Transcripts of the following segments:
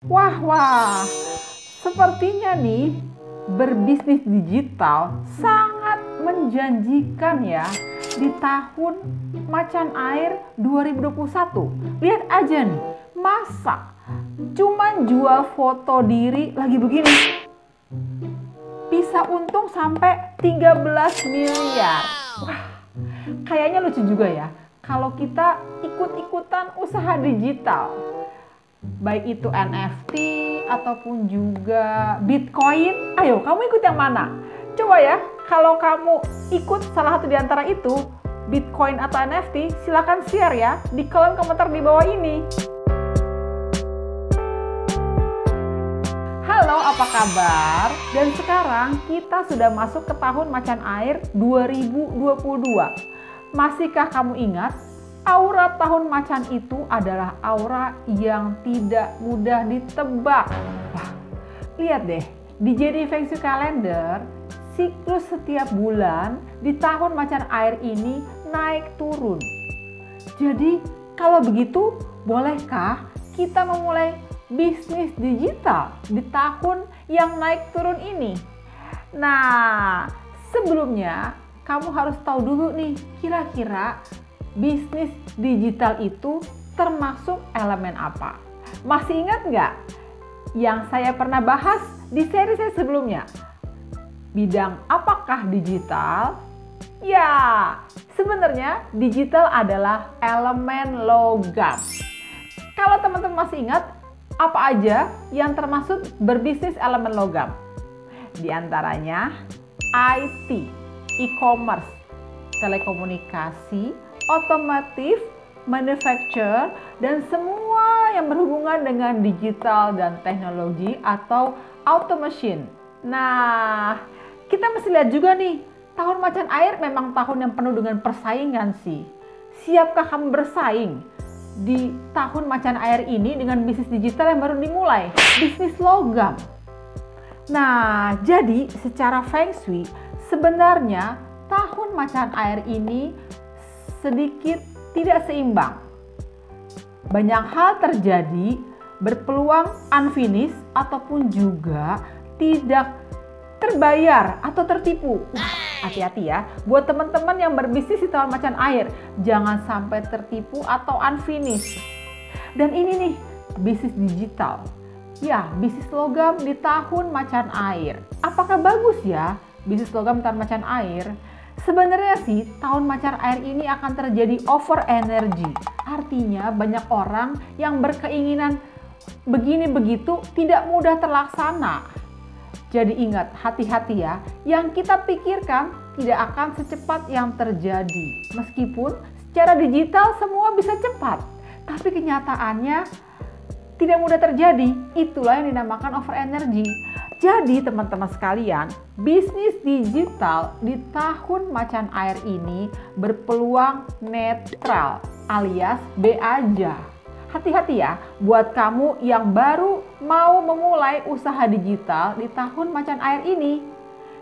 Wah, sepertinya nih berbisnis digital sangat menjanjikan ya di tahun macan air 2021. Lihat aja nih, masa cuman jual foto diri lagi begini bisa untung sampai 13 miliar. Wah, kayaknya lucu juga ya kalau kita ikut-ikutan usaha digital. Baik itu NFT ataupun juga Bitcoin. Ayo, kamu ikut yang mana? Coba ya, kalau kamu ikut salah satu di antara itu, Bitcoin atau NFT, silahkan share ya di kolom komentar di bawah ini. Halo, apa kabar? Dan sekarang kita sudah masuk ke tahun macan air 2022. Masihkah kamu ingat? Aura tahun macan itu adalah aura yang tidak mudah ditebak. Wah, lihat deh, di JD Feng Shui Calendar, siklus setiap bulan di tahun macan air ini naik turun. Jadi, kalau begitu, bolehkah kita memulai bisnis digital di tahun yang naik turun ini? Nah, sebelumnya kamu harus tahu dulu nih, kira-kira bisnis digital itu termasuk elemen apa? Masih ingat nggak yang saya pernah bahas di seri saya sebelumnya? Bidang apakah digital? Ya, sebenarnya digital adalah elemen logam. Kalau teman-teman masih ingat, apa aja yang termasuk berbisnis elemen logam? Di antaranya IT, e-commerce, telekomunikasi, otomotif, manufacture, dan semua yang berhubungan dengan digital dan teknologi atau automation. Nah, kita mesti lihat juga nih, tahun macan air memang tahun yang penuh dengan persaingan sih. Siapkah kamu bersaing di tahun macan air ini dengan bisnis digital yang baru dimulai? Bisnis logam. Nah, jadi secara Feng Shui, sebenarnya tahun macan air ini sedikit tidak seimbang. Banyak hal terjadi, berpeluang unfinished ataupun juga tidak terbayar atau tertipu. Hati-hati ya, buat teman-teman yang berbisnis di tahun macan air, jangan sampai tertipu atau unfinished. Dan ini nih, bisnis digital. Ya, bisnis logam di tahun macan air. Apakah bagus ya bisnis logam di tahun macan air? Sebenarnya sih tahun macan air ini akan terjadi over energy. Artinya banyak orang yang berkeinginan begini begitu tidak mudah terlaksana. Jadi ingat, hati-hati ya. Yang kita pikirkan tidak akan secepat yang terjadi. Meskipun secara digital semua bisa cepat, tapi kenyataannya tidak mudah terjadi. Itulah yang dinamakan over energy. Jadi teman-teman sekalian, bisnis digital di tahun macan air ini berpeluang netral alias B aja. Hati-hati ya buat kamu yang baru mau memulai usaha digital di tahun macan air ini.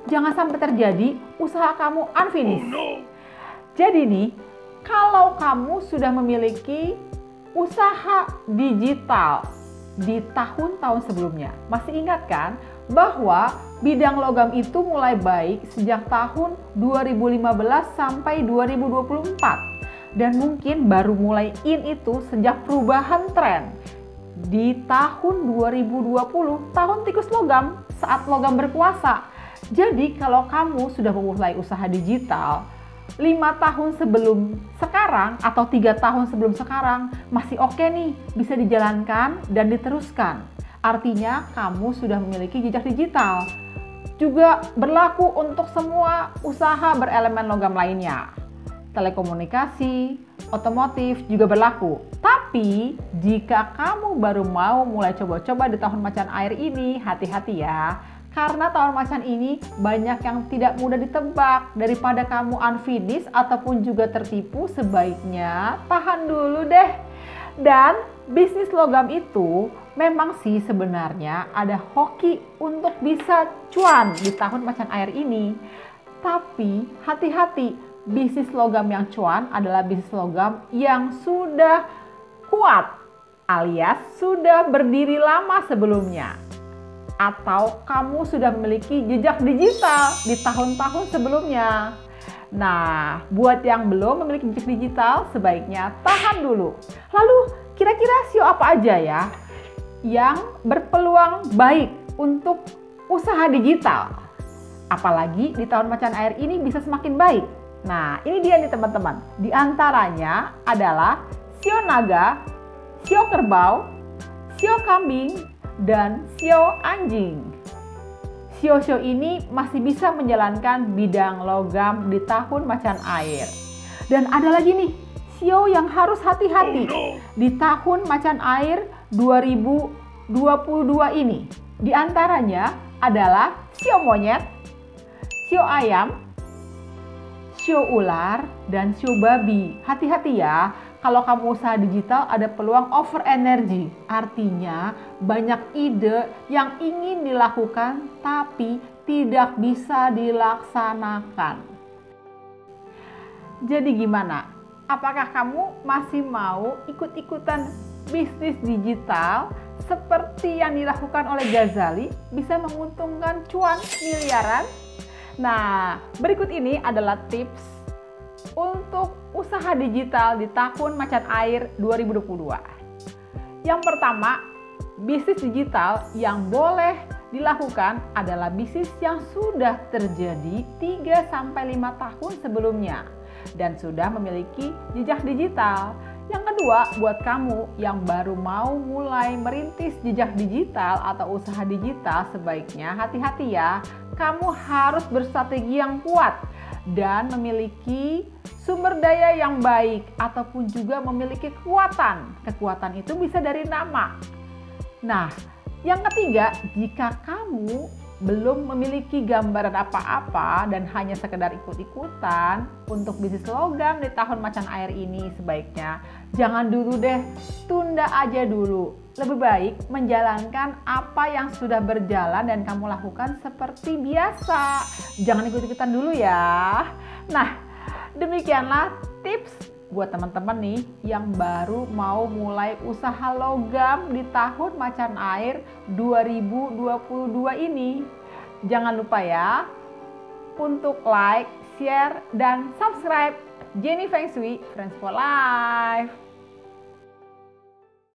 Jangan sampai terjadi usaha kamu unfinished. Jadi nih, kalau kamu sudah memiliki usaha digital di tahun-tahun sebelumnya, masih ingat kan bahwa bidang logam itu mulai baik sejak tahun 2015 sampai 2024 dan mungkin baru mulai in itu sejak perubahan tren di tahun 2020, tahun tikus logam, saat logam berkuasa. Jadi kalau kamu sudah memulai usaha digital 5 tahun sebelum sekarang atau 3 tahun sebelum sekarang masih oke nih, bisa dijalankan dan diteruskan. Artinya kamu sudah memiliki jejak digital. Juga berlaku untuk semua usaha berelemen logam lainnya. Telekomunikasi, otomotif juga berlaku. Tapi jika kamu baru mau mulai coba-coba di tahun macan air ini, hati-hati ya. Karena tahun macan ini banyak yang tidak mudah ditebak. Daripada kamu unfinished ataupun juga tertipu, sebaiknya tahan dulu deh. Dan bisnis logam itu memang sih sebenarnya ada hoki untuk bisa cuan di tahun macan air ini. Tapi hati-hati, bisnis logam yang cuan adalah bisnis logam yang sudah kuat alias sudah berdiri lama sebelumnya, atau kamu sudah memiliki jejak digital di tahun-tahun sebelumnya. Nah, buat yang belum memiliki jejak digital, sebaiknya tahan dulu. Lalu, kira-kira SEO apa aja ya yang berpeluang baik untuk usaha digital? Apalagi di tahun macan air ini bisa semakin baik. Nah, ini dia nih teman-teman. Di antaranya adalah SEO naga, SEO kerbau, SEO kambing, dan SEO anjing. SEO ini masih bisa menjalankan bidang logam di tahun macan air. Dan ada lagi nih, SEO yang harus hati-hati di tahun macan air 2022 ini. Di antaranya adalah SEO monyet, SEO ayam, SEO ular, dan SEO babi. Hati-hati ya, kalau kamu usaha digital ada peluang over energy. Artinya banyak ide yang ingin dilakukan tapi tidak bisa dilaksanakan. Jadi gimana? Apakah kamu masih mau ikut-ikutan bisnis digital seperti yang dilakukan oleh Ghazali, bisa menguntungkan cuan miliaran? Nah, berikut ini adalah tips untuk usaha digital di tahun macan air 2022. Yang pertama, bisnis digital yang boleh dilakukan adalah bisnis yang sudah terjadi 3-5 tahun sebelumnya dan sudah memiliki jejak digital. Yang kedua, buat kamu yang baru mau mulai merintis jejak digital atau usaha digital, sebaiknya hati-hati ya. Kamu harus berstrategi yang kuat dan memiliki sumber daya yang baik ataupun juga memiliki kekuatan. Kekuatan itu bisa dari nama. Nah, yang ketiga, jika kamu belum memiliki gambaran apa-apa dan hanya sekedar ikut-ikutan untuk bisnis logam di tahun macan air ini, sebaiknya jangan dulu deh, tunda aja dulu. Lebih baik menjalankan apa yang sudah berjalan dan kamu lakukan seperti biasa. Jangan ikut-ikutan dulu ya. Nah, demikianlah tips buat teman-teman nih yang baru mau mulai usaha logam di tahun macan air 2022 ini. Jangan lupa ya untuk like, share, dan subscribe Jenny Feng Shui Friends for Life.